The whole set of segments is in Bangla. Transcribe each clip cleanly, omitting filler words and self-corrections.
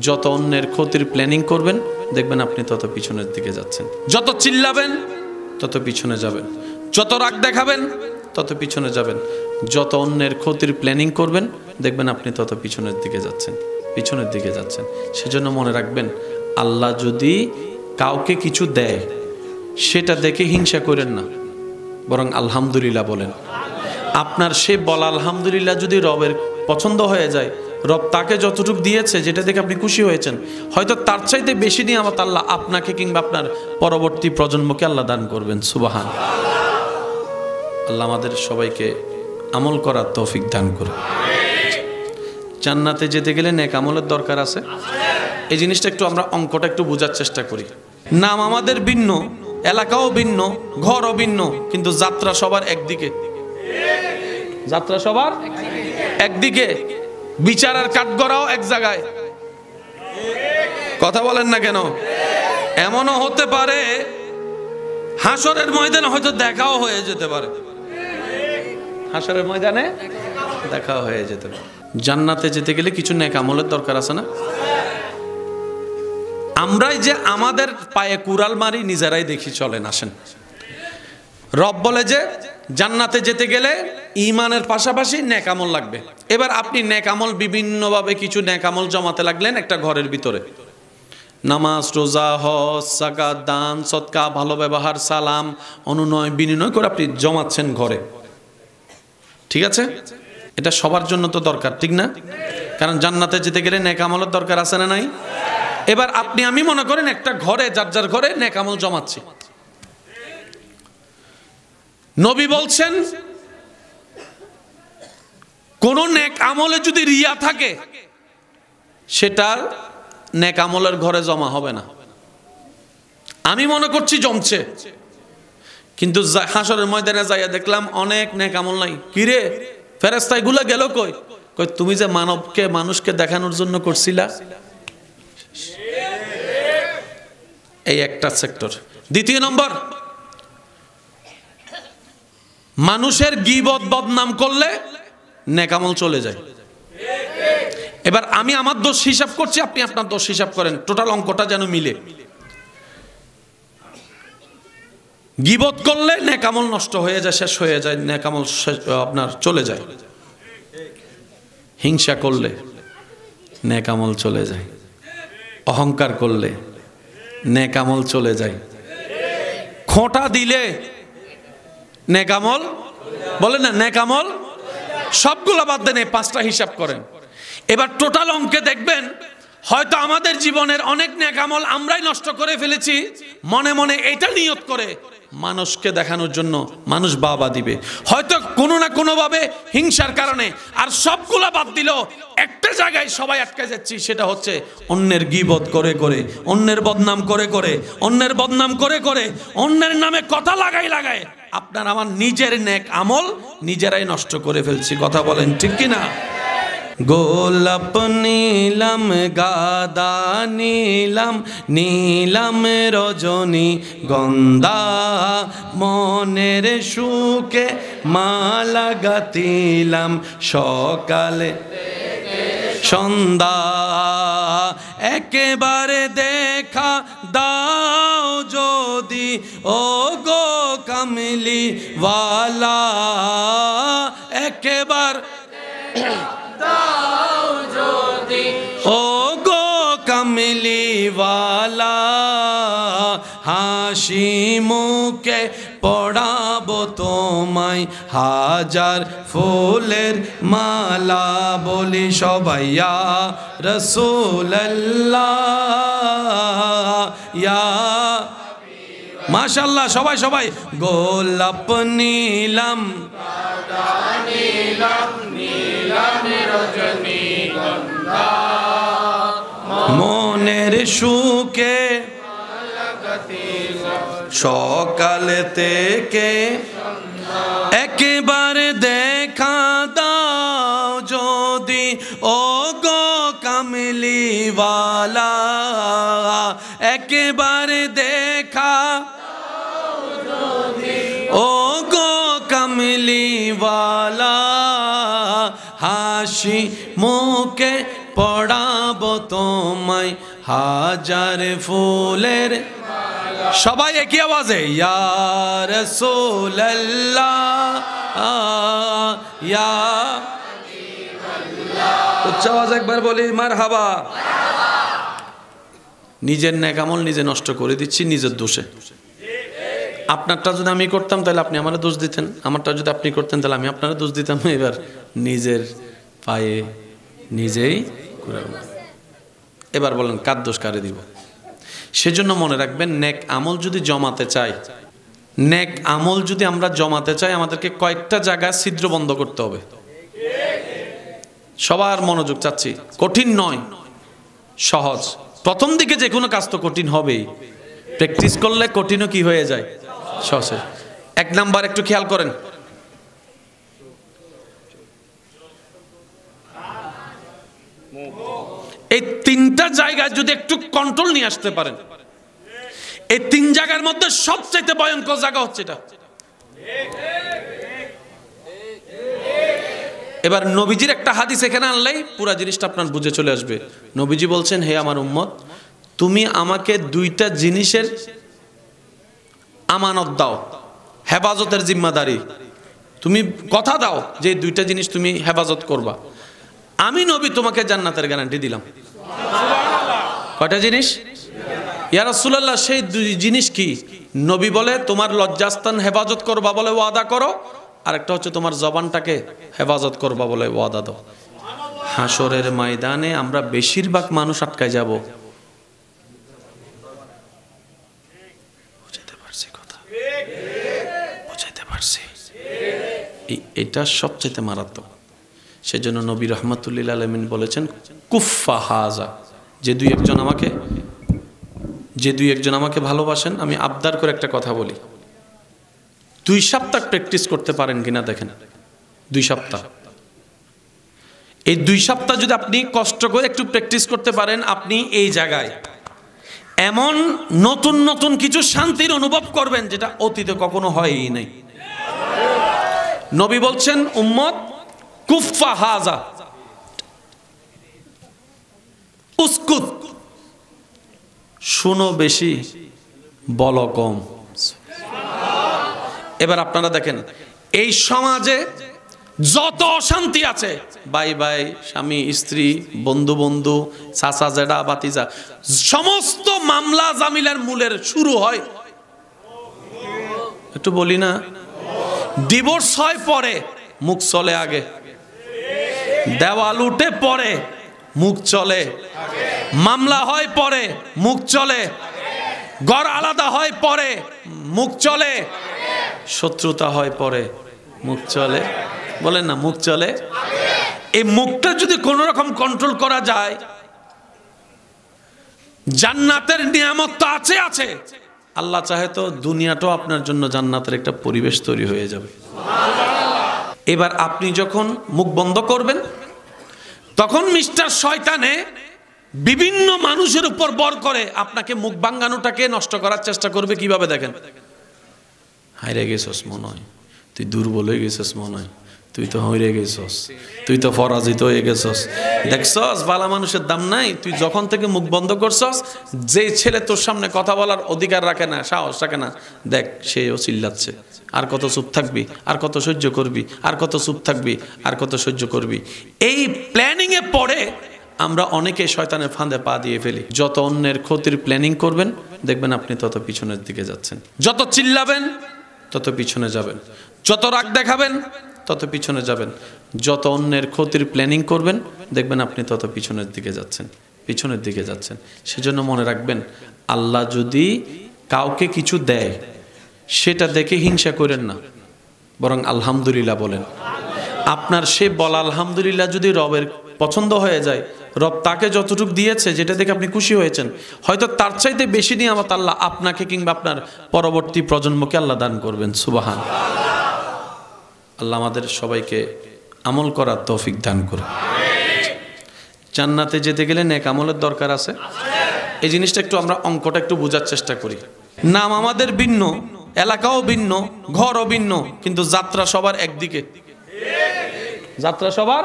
যত অন্যের ক্ষতির প্ল্যানিং করবেন দেখবেন আপনি তত পিছনের দিকে যাচ্ছেন। যত চিল্লাবেন তত পিছনে যাবেন, যত রাগ দেখাবেন তত পিছনে যাবেন। যত অন্যের ক্ষতির প্ল্যানিং করবেন দেখবেন আপনি তত পিছনের দিকে যাচ্ছেন, পিছনের দিকে যাচ্ছেন। সেজন্য মনে রাখবেন, আল্লাহ যদি কাউকে কিছু দেয় সেটা দেখে হিংসা করেন না, বরং আলহামদুলিল্লাহ বলেন। আপনার সে বলা আলহামদুলিল্লাহ যদি রবের পছন্দ হয়ে যায়, রব তাকে যতটুকু দিয়েছে যেটা দেখে আপনি খুশি হয়েছেন, হয়তো তার চাইতে বেশি নিয়ামত আল্লাহ আপনাকে কিংবা আপনার পরবর্তী প্রজন্মকে আল্লাহ দান করবেন। সুবহান আল্লাহ আমাদের সবাইকে আমল করার তৌফিক দান করুন। জান্নাতে যেতে গেলে নেক আমলের দরকার আছে। এই জিনিসটা একটু আমরা অঙ্কটা একটু বোঝার চেষ্টা করি। নাম আমাদের ভিন্ন, এলাকাও ভিন্ন, ঘরও ভিন্ন, কিন্তু যাত্রা সবার একদিকে। যাত্রা সবার একদিকে, বিচারের কাঠগড়াও এক জায়গায়। কথা বলেন না কেন? এমনও হতে পারে হাসরের ময়দানে হয়তো দেখাও হয়ে যেতে পারে, হাসরের ময়দানে দেখাও হয়ে যেতে পারে। জান্নাতে যেতে গেলে কিছু নেক আমলের দরকার আছে না? আমরাই যে আমাদের পায়ে কুড়াল মারি, নিজেরাই দেখি। চলেন আসেন, রব বলে যে জান্নাতে যেতে গেলে ঈমানের পাশাপাশি নেক আমল লাগবে। এবার আপনি নেক আমল বিভিন্নভাবে কিছু নেক আমল জমাতে লাগলেন একটা ঘরের ভিতরে। নামাজ, রোজা, হজ, যাকাত, দান, সদকা, ভালো ব্যবহার, সালাম, অনুনয় বিনিময় করে আপনি জমাচ্ছেন ঘরে। ঠিক আছে, এটা সবার জন্য তো দরকার, ঠিক না? কারণ জান্নাতে যেতে গেলে নেক আমলের দরকার আছে না নাই? এবার আপনি আমি মনে করেন একটা ঘরে, যার যার ঘরে নেক আমল জমাচ্ছি। নবী বলছেন কোন নেক আমলে যদি রিয়া থাকে সেটা নেক আমলের ঘরে জমা হবে না। আমি মনে করছি জমছে, কিন্তু হাসরের ময়দানে যাইয়া দেখলাম অনেক নেক আমল নাই। কিরে ফেরেশতা এগুলা গেল কই? কই তুমি যে মানবকে মানুষকে দেখানোর জন্য করছিলা। এই একটা সেক্টর। দ্বিতীয় নম্বর, মানুষের গীবত বদনাম করলে নেক আমল চলে যায়। এবার আমি আমার দোষ হিসাব করছি, আপনি আপনার দোষ হিসাব করেন, টোটাল অঙ্কটা যেন মিলে। গীবত করলে নেক আমল নষ্ট হয়ে যায়, শেষ হয়ে যায়, নেক আমল আপনার চলে যায়। হিংসা করলে নেক আমল চলে যায়। অহংকার করলে নেক আমল চলে যায়। খোঁটা দিলে নেক আমল, বলে না নেক আমল, সবগুলো বাদ দেন, পাঁচটা হিসাব করেন। এবার টোটাল অঙ্কে দেখবেন হয়তো আমাদের জীবনের অনেক নেক আমল আমরাই নষ্ট করে ফেলেছি, মনে মনে এটা নিয়ত করে মানুষকে দেখানোর জন্য, মানুষ বাবা দিবে, হয়তো কোনো না কোনো ভাবে হিংসার কারণে। আর সবগুলা বাদ দিল, একটা জায়গায় সবাই আটকে যাচ্ছি, সেটা হচ্ছে অন্যের গীবত করে করে, অন্যের বদনাম করে করে, অন্যের বদনাম করে করে, অন্যের নামে কথা লাগাই লাগায় আপনার আমার নিজের নেক আমল নিজেরাই নষ্ট করে ফেলছি। কথা বলেন ঠিক কিনা? গোলাপ নীলাম, গাদা নীলাম, নীলাম রজনী গন্ধা, মনের সুখে মালা গাতিলাম সকালে সন্ধ্যা। একেবারে দেখা দাও যদি ও গো কামলি ওয়ালা, একেবার দাও যদি ও গো কামলি ওয়ালা, হাসি মুখে পড়াবো তোমায় হাজার ফুলের মালা, বলি সবাই ইয়া রাসূলুল্লাহ ইয়া। মাশাআল্লাহ, সবাই সবাই। গোলাপ নীলাম, মনের সুখে সকালে থেকে একেবারে দেখা দাও যদি ও গো কামলি ওয়ালা, একেবারে দেখা ও গো কামলি ওয়ালা, হাসি মুখে পড়াবো তো তোমায় হাজার ফুলের সবাই একই আওয়াজে ইয়া রাসূলুল্লাহ ইয়া উচ্চ আওয়াজ একবার বলি মারহাবা। নিজের নেক আমল নিজে নষ্ট করে দিচ্ছি নিজের দোষে। আপনারটা যদি আমি করতাম তাহলে আপনি আমারে দোষ দিতেন, আমারটা যদি আপনি করতেন তাহলে আমি আপনারে দোষ দিতাম। এবার নিজের পায়ে নিজেই করে। এবার বলেন কার দোষ কারে দিব? সেজন্য মনে রাখবেন, নেক আমল যদি জমাতে চাই, নেক আমল যদি আমরা জমাতে চাই, আমাদেরকে কয়েকটা জায়গায় ছিদ্র বন্ধ করতে হবে। সবার মনোযোগ চাচ্ছি, কঠিন নয়, সহজ। প্রথম দিকে যে কোনো কাজ তো কঠিন হবেই, প্র্যাকটিস করলে কঠিনও কি হয়ে যায়, সহজ। এক নাম্বার একটু খেয়াল করেন, এই তিনটা জায়গায় যদি একটু কন্ট্রোল নিয়ে আসতে পারেন, এই তিন জায়গার মধ্যে সবচেয়ে ভয়ঙ্কর জায়গা হচ্ছে এটা। এবার নবীজির একটা হাদিস এখানে আনলেই পুরো জিনিসটা আপনার বুঝে চলে আসবে। নবীজি বলছেন, হে আমার উম্মত, তুমি আমাকে দুইটা জিনিসের আমানত দাও, হেফাজতের জিম্মাদারি। তুমি কথা দাও যে দুইটা জিনিস তুমি হেফাজত করবা, আমি নবী তোমাকে জান্নাতের গ্যারান্টি দিলাম। কয়টা জিনিস? ইয়া রাসূলুল্লাহ, সেই দুই জিনিস কি? নবী বলে, তোমার লজ্জাস্থান হেফাজত করবা বলে ওয়াদা করো, আর একটা হচ্ছে তোমার জবানটাকে হেফাজত করবা বলে ওয়াদা দাও। হাসরের ময়দানে আমরা বেশিরভাগ মানুষ আটকায় যাব। বুঝাইতে পারছি কথা? বুঝাইতে পারছি? এটা সবচেয়ে মারাত্মক। সেজন্য নবী রাহমাতুল্লিল আলামিন বলেছেন, কুফফা হাজা, যে দুই একজন আমাকে ভালোবাসেন, আমি আবদার করে একটা কথা বলি, 2 সপ্তাহ প্র্যাকটিস করতে পারেন কিনা দেখেন। 2 সপ্তাহ, এই 2 সপ্তাহ যদি আপনি কষ্ট করে একটু প্র্যাকটিস করতে পারেন, আপনি এই জায়গায় এমন নতুন নতুন কিছু শান্তির অনুভব করবেন যেটা অতীতে কখনো হয়ই নাই। নবী বলছেন, উম্মত কুফফা হাজা, উসকুত, শুনো বেশি বলো কম। এবার আপনারা দেখেন, এই সমাজে যত অশান্তি আছে, ভাই ভাই, স্বামী স্ত্রী, বন্ধু বন্ধু, চাচা জেঠা বাতিজা, সমস্ত মামলা জামিলার মূলের শুরু হয়, একটু বলি না, ডিভোর্স হয় পরে, মুখ চলে আগে। দেওয়াল উঠে পরে, মুখ চলে। মামলা হয় পরে, মুখ চলে। ঘর আলাদা হয় পরে, মুখ চলে। শত্রুতা হয় পরে, মুখ চলে। বলেন না, মুখ চলে। এই মুখটা যদি কোনো রকম কন্ট্রোল করা যায়, জান্নাতের নিয়ামত তো আছে আছে, আল্লাহ চাহে তো দুনিয়াটাও আপনার জন্য জান্নাতের একটা পরিবেশ তৈরি হয়ে যাবে। এবার আপনি যখন মুখ বন্ধ করবেন, তখন মিস্টার শয়তানে বিভিন্ন মানুষের উপর বর করে আপনাকে মুখ ভাঙানোটাকে নষ্ট করার চেষ্টা করবে। কিভাবে দেখেন, হাইরে গেছস মনে হয়, তুই দুর্বল হয়ে গেছস মনে হয়, তুই তো হইরে গেছস, তুই তো পরাজিত হয়ে গেছস, দেখছস বালা মানুষের দাম নাই। তুই যখন থেকে মুখ বন্ধ করছস, যে ছেলে তোর সামনে কথা বলার অধিকার রাখে না, সাহস রাখে না, দেখ সেও চিল্লাচ্ছে। আর কত চুপ থাকবি, আর কত সহ্য করবি, আর কত চুপ থাকবি, আর কত সহ্য করবি। এই প্ল্যানিংয়ে পড়ে আমরা অনেকে শয়তানের ফাঁদে পা দিয়ে ফেলি। যত অন্যের ক্ষতির প্ল্যানিং করবেন, দেখবেন আপনি তত পিছনের দিকে যাচ্ছেন। যত চিল্লাবেন তত পিছনে যাবেন, যত রাগ দেখাবেন তত পিছনে যাবেন, যত অন্যের ক্ষতির প্ল্যানিং করবেন, দেখবেন আপনি তত পিছনের দিকে যাচ্ছেন। সেজন্য মনে রাখবেন, আল্লাহ যদি কাউকে কিছু দেয়, সেটা দেখে হিংসা করেন না, বরং আলহামদুলিল্লাহ বলেন। আপনার সে বলা আলহামদুলিল্লাহ যদি রবের পছন্দ হয়ে যায়, রব তাকে যতটুকু দিয়েছে যেটা দেখে আপনি খুশি হয়েছেন, হয়তো তার চাইতে বেশি নিয়ামত আল্লাহ আপনাকে কিংবা আপনার পরবর্তী প্রজন্মকে আল্লাহ দান করবেন। সুবহান আল্লাহ আমাদের সবাইকে আমল করার তৌফিক দান করুন। জান্নাতে যেতে গেলে নেক আমলের দরকার আছে। এই জিনিসটা একটু আমরা অঙ্কটা একটু বোঝার চেষ্টা করি। নাম আমাদের ভিন্ন, এলাকাও ভিন্ন, ঘরও ভিন্ন, কিন্তু যাত্রা সবার একদিকে। যাত্রা সবার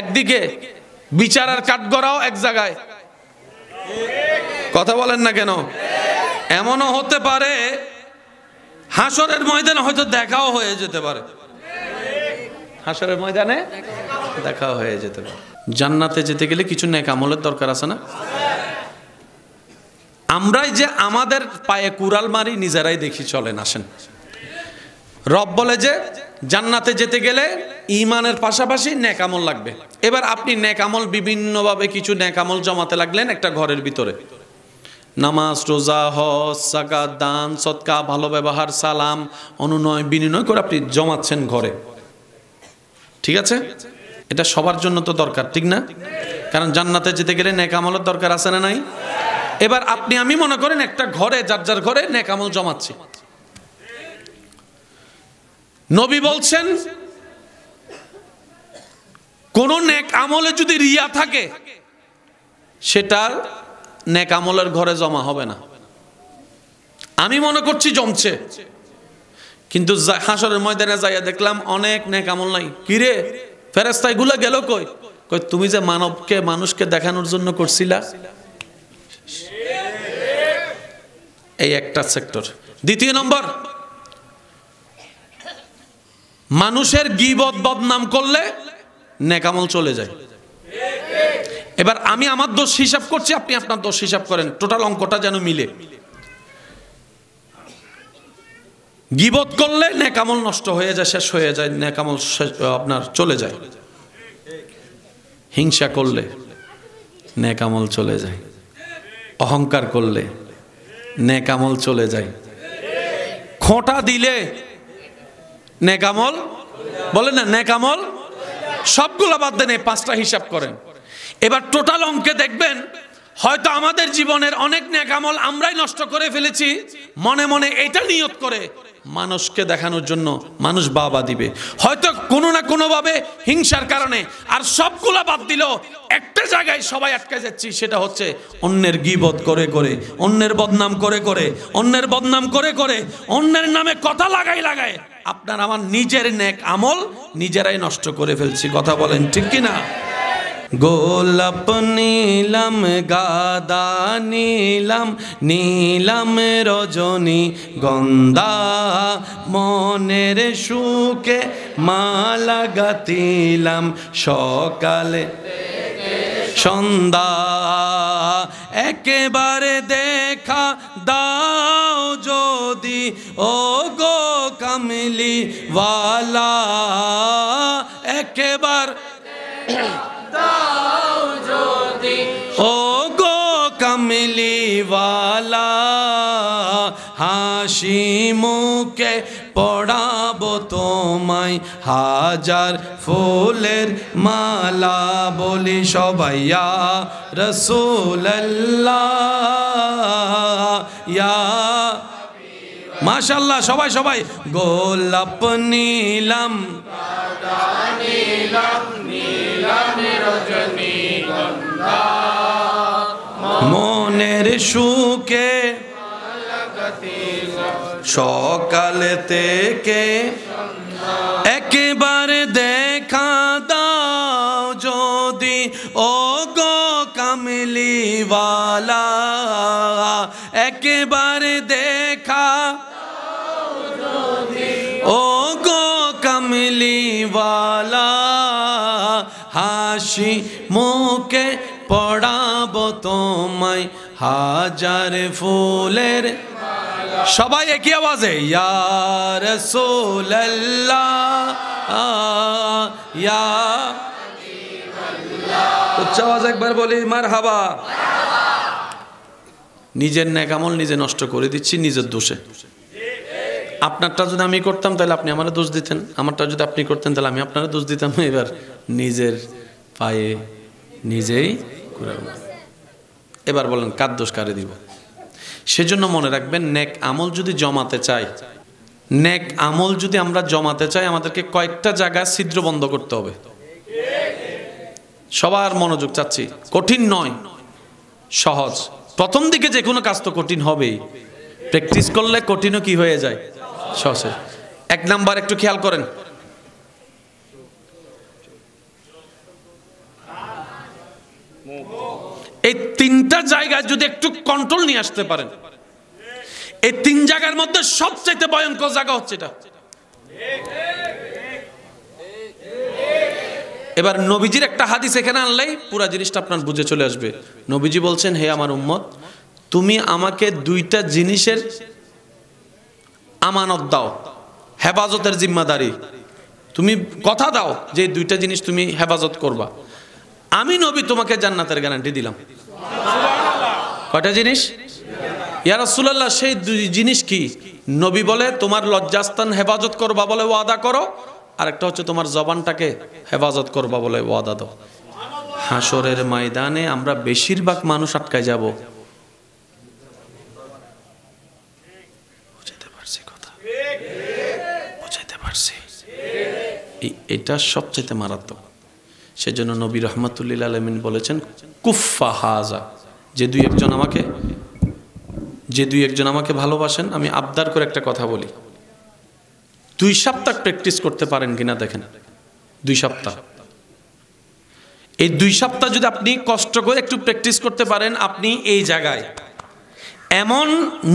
একদিকে, বিচার আর কাঠগড়াও এক জায়গায়, কথা বলেন না কেন? এমনও হতে পারে হাসরের ময়দানে হয়তো দেখাও হয়ে যেতে পারে, হাসরের ময়দানে দেখাও হয়ে যেতে পারে। জান্নাতে যেতে গেলে কিছু নেক আমলের দরকার আছে না? আমরাই যে আমাদের পায়ে কুড়াল মারি নিজেরাই দেখি, চলেন আসেন। রব বলে যে জান্নাতে যেতে গেলে ঈমানের পাশাপাশি নেক আমল লাগবে। এবার আপনি নেক আমল বিভিন্নভাবে কিছু নেক আমল জমাতে লাগলেন একটা ঘরের ভিতরে, নামাজ, রোজা, হজ, যাকাত, দান, সদকা, ভালো ব্যবহার, সালাম, অনুনয় বিনিময় করে আপনি জমাচ্ছেন ঘরে, ঠিক আছে? এটা সবার জন্য তো দরকার, ঠিক না? কারণ জান্নাতে যেতে গেলে নেক আমলের দরকার আছে না নাই? এবার আপনি আমি মনে করেন একটা ঘরে, যার যার ঘরে নেক আমল জমাচ্ছি। নবী বলছেন কোন নেক আমলে যদি রিয়া থাকে সেটা নেক আমলের ঘরে জমা হবে না। আমি মনে করছি জমছে, কিন্তু হাসরের ময়দানে যাইয়া দেখলাম অনেক নেক আমল নাই। কিরে ফেরেশতা এগুলা গেল কই? কই তুমি যে মানবকে মানুষকে দেখানোর জন্য করছিলা, এই একটা সেক্টর। দ্বিতীয় নম্বর, মানুষের গীবত বদনাম করলে নেক আমল চলে যায়। এবার আমি আমার দোষ হিসাব করছি, আপনি আপনার দোষ হিসাব করেন, টোটাল অঙ্কটা যেন মিলে। গীবত করলে নেক আমল নষ্ট হয়ে যায়, শেষ হয়ে যায়, নেক আমল আপনার চলে যায়। হিংসা করলে নেক আমল চলে যায়। অহংকার করলে নেক আমল চলে যায়। খোঁটা দিলে নেক আমল, বলেন না নেক আমল, সবগুলো বাদ দেন, এই পাঁচটা হিসাব করেন। এবার টোটাল অঙ্কে দেখবেন হয়তো আমাদের জীবনের অনেক নেক আমল আমরাই নষ্ট করে ফেলেছি, মনে মনে এটা নিয়ত করে মানুষকে দেখানোর জন্য, মানুষ বাবা দিবে, হয়তো কোনো না কোনো ভাবে হিংসার কারণে। আর সবগুলা বাদ দিল একটা জায়গায় সবাই আটকে যাচ্ছি, সেটা হচ্ছে অন্যের গীবত করে করে, অন্যের বদনাম করে করে, অন্যের বদনাম করে করে, অন্যের নামে কথা লাগাই লাগায় আপনার আমার নিজের নেক আমল নিজেরাই নষ্ট করে ফেলছি। কথা বলেন ঠিক কিনা? গোলাপ নীলাম, গাদা নীলাম, নীলাম রজনী গন্ধা, মনের সুখে মালা গাতিলাম সকালে সন্ধ্যা, একেবারে দেখা দাও যদি ও গো কামলি ওয়ালা, একেবার দাও যদি ও গো কামলি ওয়ালা, হাসি মুখে পড়াবো তোমায় হাজার ফুলের মালা, বলি সবাই ইয়া রাসূলুল্লাহ ইয়া, মাশাআল্লাহ, সবাই সবাই। গোলাপ নীলাম, নীলাম নীলাম রজনী গন্ধা, মনের সুখে সকাল থেকে একেবারে দেখা দাও যদি ও গো কামলি ওয়ালা, একেবারে দেখা ও গো কামলি ওয়ালা, হাসি মুখে পড়াবো তোমায় হাজার ফুলের, সবাই একই আওয়াজে ইয়া রাসূলুল্লাহ ইয়া, উচ্চ আওয়াজ একবার বলি মারহাবা। নিজের নেক আমল নিজে নষ্ট করে দিচ্ছি নিজের দোষে। আপনারটা যদি আমি করতাম তাহলে আপনি আমারে দোষ দিতেন, আমারটা যদি আপনি করতেন তাহলে আমি আপনারা দোষ দিতাম। এবার নিজের পায়ে নিজেই কুড়াল। এবার বলেন কার দোষ কারে দিব? সেজন্য মনে রাখবেন, নেক আমল যদি জমাতে চাই, নেক আমল যদি আমরা জমাতে চাই, আমাদেরকে কয়েকটা জায়গায় ছিদ্র বন্ধ করতে হবে। সবার মনোযোগ চাচ্ছি, কঠিন নয়, সহজ। প্রথম দিকে যে কোনো কাজ তো কঠিন হবেই, প্র্যাকটিস করলে কঠিনও কি হয়ে যায়, সহজ। এক নাম্বার একটু খেয়াল করেন, এই তিনটা জায়গায় যদি একটু কন্ট্রোল নিয়ে আসতে পারেন, এই তিন জায়গার মধ্যে সবচেয়ে ভয়ঙ্কর জায়গা হচ্ছে এটা। এবার নবীজির একটা হাদিস এখানে আনলেই পুরো জিনিসটা আপনার বুঝে চলে আসবে। নবীজি বলছেন, হে আমার উম্মত, তুমি আমাকে দুইটা জিনিসের আমানত দাও, হেফাজতের জিম্মাদারি। তুমি কথা দাও যে দুইটা জিনিস তুমি হেফাজত করবা, আমি নবী তোমাকে জান্নাতের গ্যারান্টি দিলাম। কয়টা জিনিস? ইয়া রাসূলুল্লাহ, সেই দুই জিনিস কি? নবী বলে, তোমার লজ্জাস্থান হেফাজত করবা বলে ওয়াদা করো, আরেকটা হচ্ছে তোমার জবানটাকে হেফাজত করবা বলে ওয়াদা দাও। হাসরের ময়দানে আমরা বেশিরভাগ মানুষ আটকায় যাব। বুঝাইতে পারছি কথা? বুঝাইতে পারছি? এটা সবচেয়ে মারাত্মক। সেজন্য নবী রাহমাতুল্লিল আলামিন বলেছেন, কুফফা হাজা, যে দুই একজন আমাকে ভালোবাসেন, আমি আবদার করে একটা কথা বলি, 2 সপ্তাহ প্র্যাকটিস করতে পারেন কিনা দেখেন। 2 সপ্তাহ, এই 2 সপ্তাহ যদি আপনি কষ্ট করে একটু প্র্যাকটিস করতে পারেন, আপনি এই জায়গায় এমন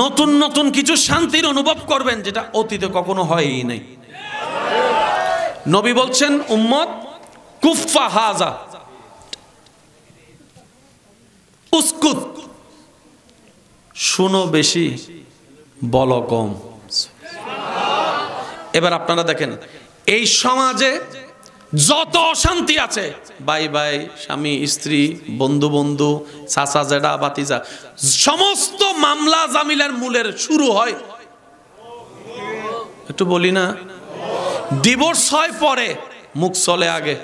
নতুন নতুন কিছু শান্তির অনুভব করবেন যেটা অতীতে কখনো হয়ই নাই। নবী বলছেন, উম্মত কুফফা হাজা, উসকুত, শুনো বেশি বলো কম। এবার আপনারা দেখেন, এই সমাজে যত অশান্তি আছে, ভাই ভাই, স্বামী স্ত্রী, বন্ধু বন্ধু, চাচা জেঠা ভাতিজা, সমস্ত মামলা জামিলার মূলের শুরু হয়, একটু বলি না, ডিভোর্স হয় পরে, মুখ চলে আগে।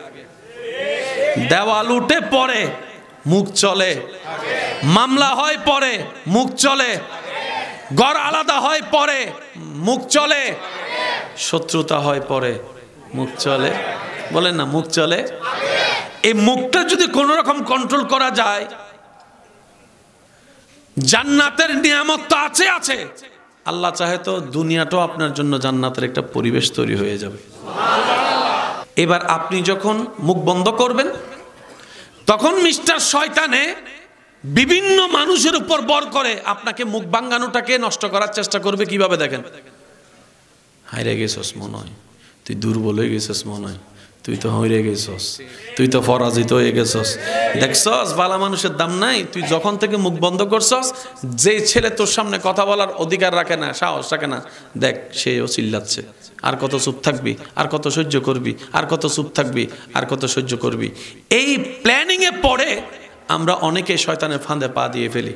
দেওয়াল উঠে পরে, মুখ চলে। মামলা হয় পরে, মুখ চলে। ঘর আলাদা হয় পরে, মুখ চলে। শত্রুতা হয় পরে, মুখ চলে। বলেন না, মুখ চলে। এই মুখটা যদি কোনো রকম কন্ট্রোল করা যায়, জান্নাতের নিয়ামত তো আছে আছে, আল্লাহ চাহে তো দুনিয়াটাও আপনার জন্য জান্নাতের একটা পরিবেশ তৈরি হয়ে যাবে। এবার আপনি যখন মুখ বন্ধ করবেন, তখন মিস্টার শয়তানে বিভিন্ন মানুষের উপর বর করে আপনাকে মুখ ভাঙানোটাকে নষ্ট করার চেষ্টা করবে। কিভাবে দেখেন, হাইরে গেছস মনে হয়, তুই দুর্বল হয়ে গেছস মনে হয়, তুই তো হইরে গেছস, তুই তো পরাজিত হয়ে গেছস, দেখছস বালা মানুষের দাম নাই। তুই যখন থেকে মুখ বন্ধ করছস, যে ছেলে তোর সামনে কথা বলার অধিকার রাখে না, সাহস রাখে না, দেখ সেও চিল্লাচ্ছে। আর কত চুপ থাকবি, আর কত সহ্য করবি, আর কত চুপ থাকবি, আর কত সহ্য করবি। এই প্ল্যানিং এ পড়ে আমরা অনেকে শয়তানের ফাঁদে পা দিয়ে ফেলি।